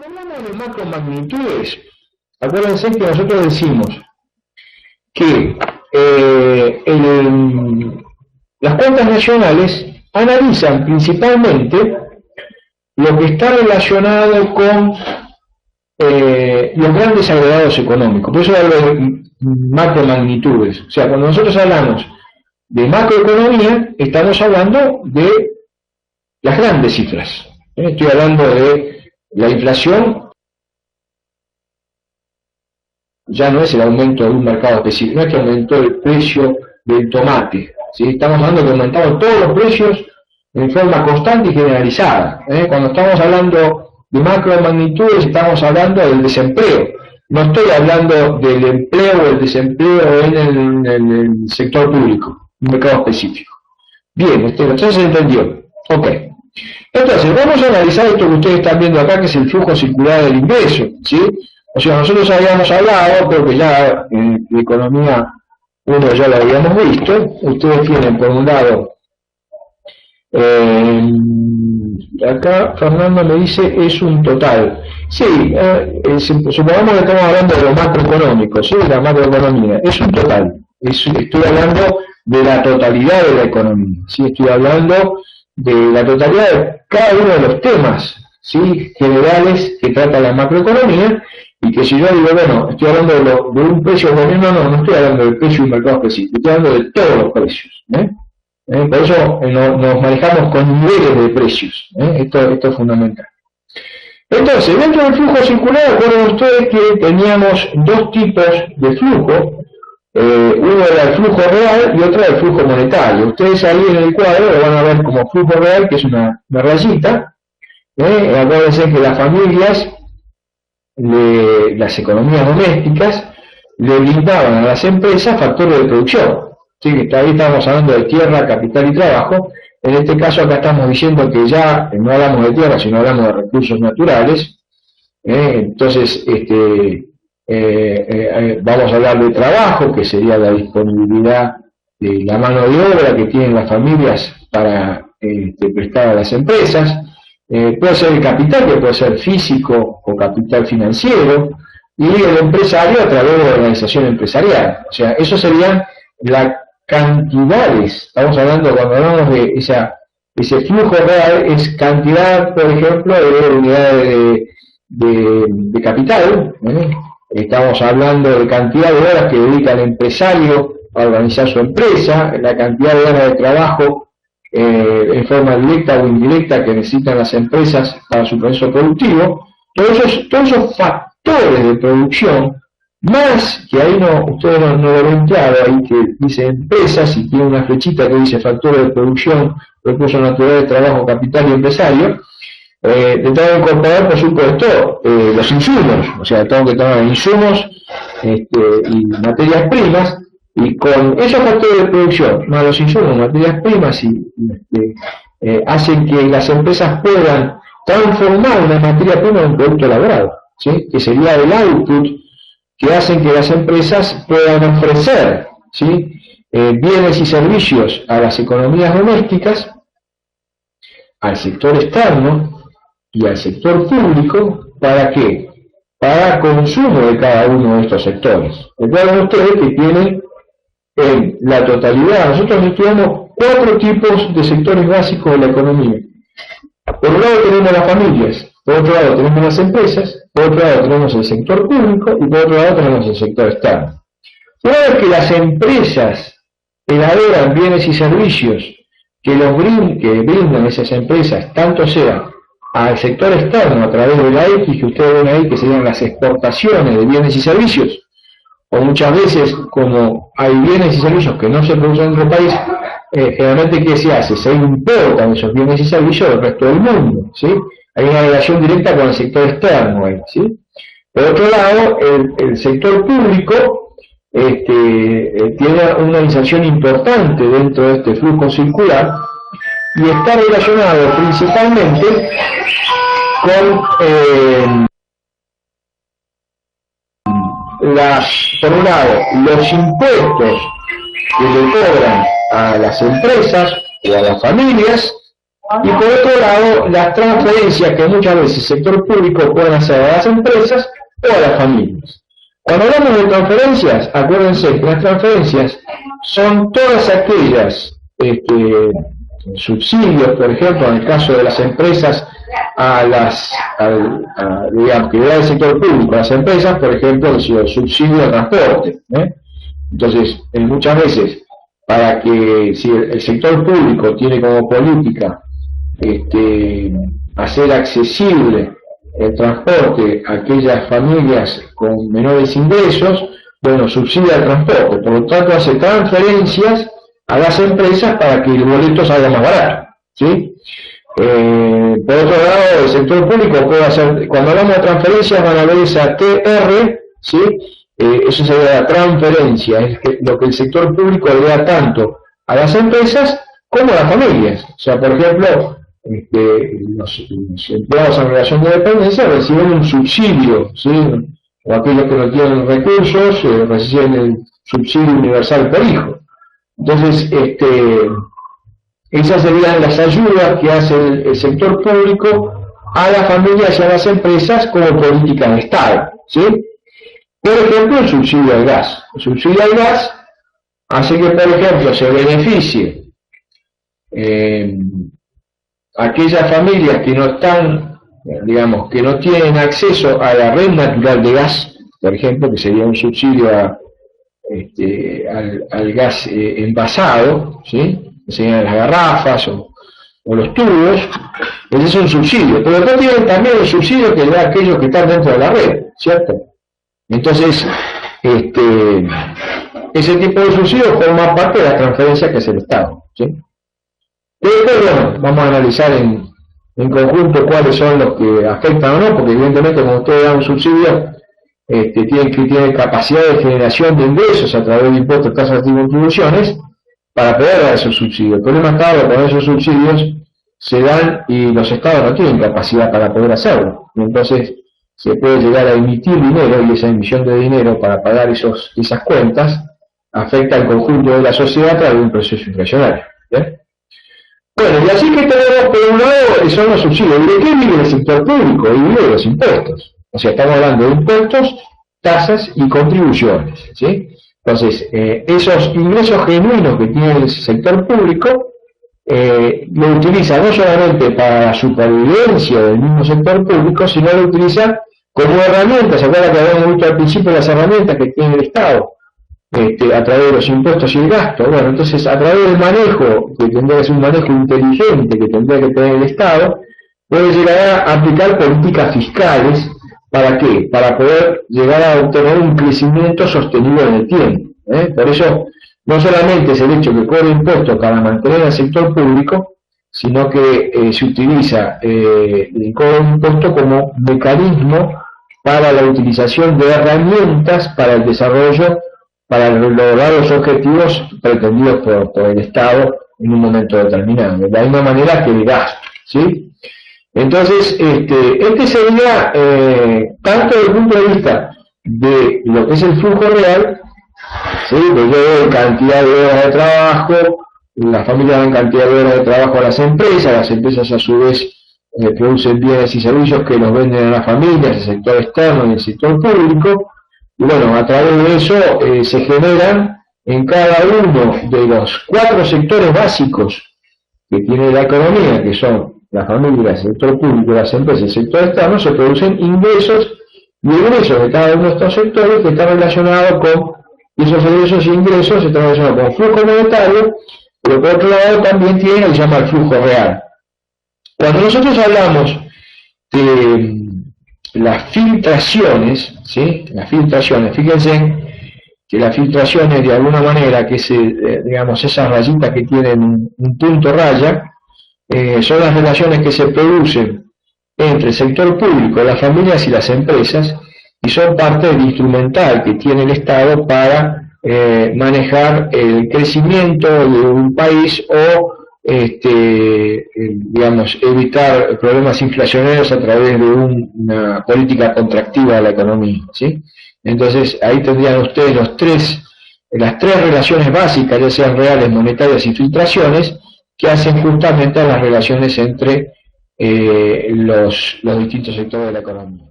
Cuando hablamos de macromagnitudes, acuérdense que nosotros decimos que las cuentas nacionales analizan principalmente lo que está relacionado con los grandes agregados económicos. Por eso hablo de macromagnitudes. O sea, cuando nosotros hablamos de macroeconomía, estamos hablando de las grandes cifras. Estoy hablando de la inflación, ya no es el aumento de un mercado específico, no es que aumentó el precio del tomate, ¿sí? Estamos hablando de que aumentaron todos los precios en forma constante y generalizada. Cuando estamos hablando de macromagnitudes, estamos hablando del desempleo. No estoy hablando del empleo o el desempleo en el sector público, un mercado específico. Bien, entonces se entendió. Ok. Entonces, vamos a analizar esto que ustedes están viendo acá, que es el flujo circular del ingreso, ¿sí? O sea, nosotros habíamos hablado, creo que ya en economía 1 ya lo habíamos visto. Ustedes tienen por un lado, acá Fernando me dice, es un total. Sí, supongamos que estamos hablando de lo macroeconómico, ¿sí? De la macroeconomía, es un total. Estoy hablando de la totalidad de la economía, ¿sí? Estoy hablando de la totalidad de cada uno de los temas, ¿sí? Generales que trata la macroeconomía, y que si yo digo, bueno, estoy hablando de un precio de gobierno, no estoy hablando del precio de un mercado específico, estoy hablando de todos los precios. Por eso nos manejamos con niveles de precios. Esto es fundamental. Entonces, dentro del flujo circular, acuerden ustedes que teníamos dos tipos de flujo. Uno era el flujo real y otro era el flujo monetario. Ustedes ahí en el cuadro lo van a ver como flujo real, que es una rayita. Acuérdense que las familias, las economías domésticas, le brindaban a las empresas factores de producción. ¿Sí? Que ahí estamos hablando de tierra, capital y trabajo. En este caso acá estamos diciendo que ya no hablamos de tierra, sino hablamos de recursos naturales. Entonces, vamos a hablar de trabajo, que sería la disponibilidad de la mano de obra que tienen las familias para prestar a las empresas. Puede ser el capital, que puede ser físico o capital financiero, y el empresario a través de la organización empresarial. O sea, eso serían las cantidades. Estamos hablando, cuando hablamos de ese flujo real, es cantidad, por ejemplo, de unidades de capital. Estamos hablando de cantidad de horas que dedica el empresario a organizar su empresa, la cantidad de horas de trabajo en forma directa o indirecta que necesitan las empresas para su proceso productivo. Todos esos factores de producción, más que ahí ustedes no lo ven claro, ahí que dice empresas y tiene una flechita que dice factores de producción, recursos naturales, trabajo, capital y empresario. Tengo que incorporar, por supuesto, los insumos, o sea, tengo que tomar insumos y materias primas, y con esos factores de producción, más los insumos, materias primas, hacen que las empresas puedan transformar una materia prima en un producto elaborado, ¿sí? Que sería el output que hacen que las empresas puedan ofrecer, ¿sí? Bienes y servicios a las economías domésticas, al sector externo y al sector público. ¿Para qué? Para consumo de cada uno de estos sectores. Recuerden ustedes que tienen en la totalidad, nosotros estudiamos 4 tipos de sectores básicos de la economía. Por un lado tenemos las familias, por otro lado tenemos las empresas, por otro lado tenemos el sector público y por otro lado tenemos el sector externo. Una vez que las empresas elaboran bienes y servicios que brindan esas empresas, tanto sea al sector externo a través de la X que ustedes ven ahí, que serían las exportaciones de bienes y servicios, o muchas veces, como hay bienes y servicios que no se producen en otro país, generalmente, ¿qué se hace? Se importan esos bienes y servicios del resto del mundo, ¿sí? Hay una relación directa con el sector externo ahí, ¿sí? Por otro lado, el sector público tiene una inserción importante dentro de este flujo circular y está relacionado principalmente con por un lado, los impuestos que le cobran a las empresas o a las familias, Y por otro lado, las transferencias que muchas veces el sector público puede hacer a las empresas o a las familias. Cuando hablamos de transferencias, acuérdense que las transferencias son todas aquellas subsidios, por ejemplo, en el caso de las empresas digamos, que da el sector público a las empresas, por ejemplo, el subsidio de transporte. Entonces, muchas veces, para que si el sector público tiene como política hacer accesible el transporte a aquellas familias con menores ingresos, bueno, subsidia el transporte, por lo tanto hace transferencias a las empresas para que el boleto salga más barato, ¿sí? Por otro lado, el sector público puede hacer, cuando hablamos de transferencias van a ver esa TR, ¿sí? Eso sería la transferencia, es lo que el sector público le da tanto a las empresas como a las familias. O sea, por ejemplo, los empleados en relación de dependencia reciben un subsidio, ¿sí? O aquellos que no tienen recursos reciben el subsidio universal por hijo. Entonces, esas serían las ayudas que hace el sector público a las familias y a las empresas como política de Estado, ¿sí? Por ejemplo, el subsidio al gas. El subsidio al gas hace que, por ejemplo, se beneficie aquellas familias que no están, digamos, que no tienen acceso a la red natural de gas, por ejemplo, que sería un subsidio al gas envasado, ¿sí? Que serían las garrafas o los tubos. Ese es un subsidio. Pero después tienen también el subsidio que le da a aquellos que están dentro de la red, ¿cierto? Entonces, ese tipo de subsidio forma parte de la transferencia que es el Estado, ¿sí? Pero bueno, vamos a analizar en conjunto cuáles son los que afectan o no, porque evidentemente cuando usted da un subsidio, tiene capacidad de generación de ingresos a través de impuestos, tasas y contribuciones para poder dar esos subsidios. El problema está que con esos subsidios se dan y los estados no tienen capacidad para poder hacerlo. Y entonces se puede llegar a emitir dinero, y esa emisión de dinero para pagar esas cuentas afecta al conjunto de la sociedad a través de un proceso inflacionario. ¿Bien? Bueno, y así que tenemos, por un lado, son los subsidios. ¿Y de qué vive el sector público? Y vive de los impuestos. O sea, estamos hablando de impuestos, tasas y contribuciones, ¿sí? Entonces, esos ingresos genuinos que tiene el sector público lo utiliza no solamente para la supervivencia del mismo sector público, sino lo utiliza como herramientas. ¿Se acuerdan que habíamos visto al principio las herramientas que tiene el Estado? A través de los impuestos y el gasto? Bueno, entonces a través del manejo, que tendría que ser un manejo inteligente que tendría que tener el Estado, puede llegar a aplicar políticas fiscales. ¿Para qué? Para poder llegar a obtener un crecimiento sostenido en el tiempo. Por eso, no solamente es el hecho que cobre impuestos para mantener al sector público, sino que se utiliza el cobro de impuestos como mecanismo para la utilización de herramientas para el desarrollo, para lograr los objetivos pretendidos por el Estado en un momento determinado, de la misma manera que el gasto, ¿sí? Entonces, este sería, tanto desde el punto de vista de lo que es el flujo real, ¿sí? De cantidad de horas de trabajo, las familias dan cantidad de horas de trabajo a las empresas a su vez producen bienes y servicios que los venden a las familias, el sector externo y el sector público. Y bueno, a través de eso se generan en cada uno de los 4 sectores básicos que tiene la economía, que son las familias, el sector público, las empresas, el sector externo, se producen ingresos y egresos de cada uno de estos sectores que están relacionados con esos egresos y ingresos, están relacionados con flujo monetario, pero por otro lado también tiene lo que se llama el flujo real. Cuando nosotros hablamos de las filtraciones, ¿sí? Las filtraciones, fíjense que las filtraciones de alguna manera, que digamos esas rayitas que tienen un punto raya, son las relaciones que se producen entre el sector público, las familias y las empresas, y son parte del instrumental que tiene el Estado para manejar el crecimiento de un país o digamos, evitar problemas inflacionarios a través de una política contractiva de la economía, ¿sí? Entonces ahí tendrían ustedes las tres relaciones básicas, ya sean reales, monetarias y filtraciones, que hacen justamente a las relaciones entre los distintos sectores de la economía.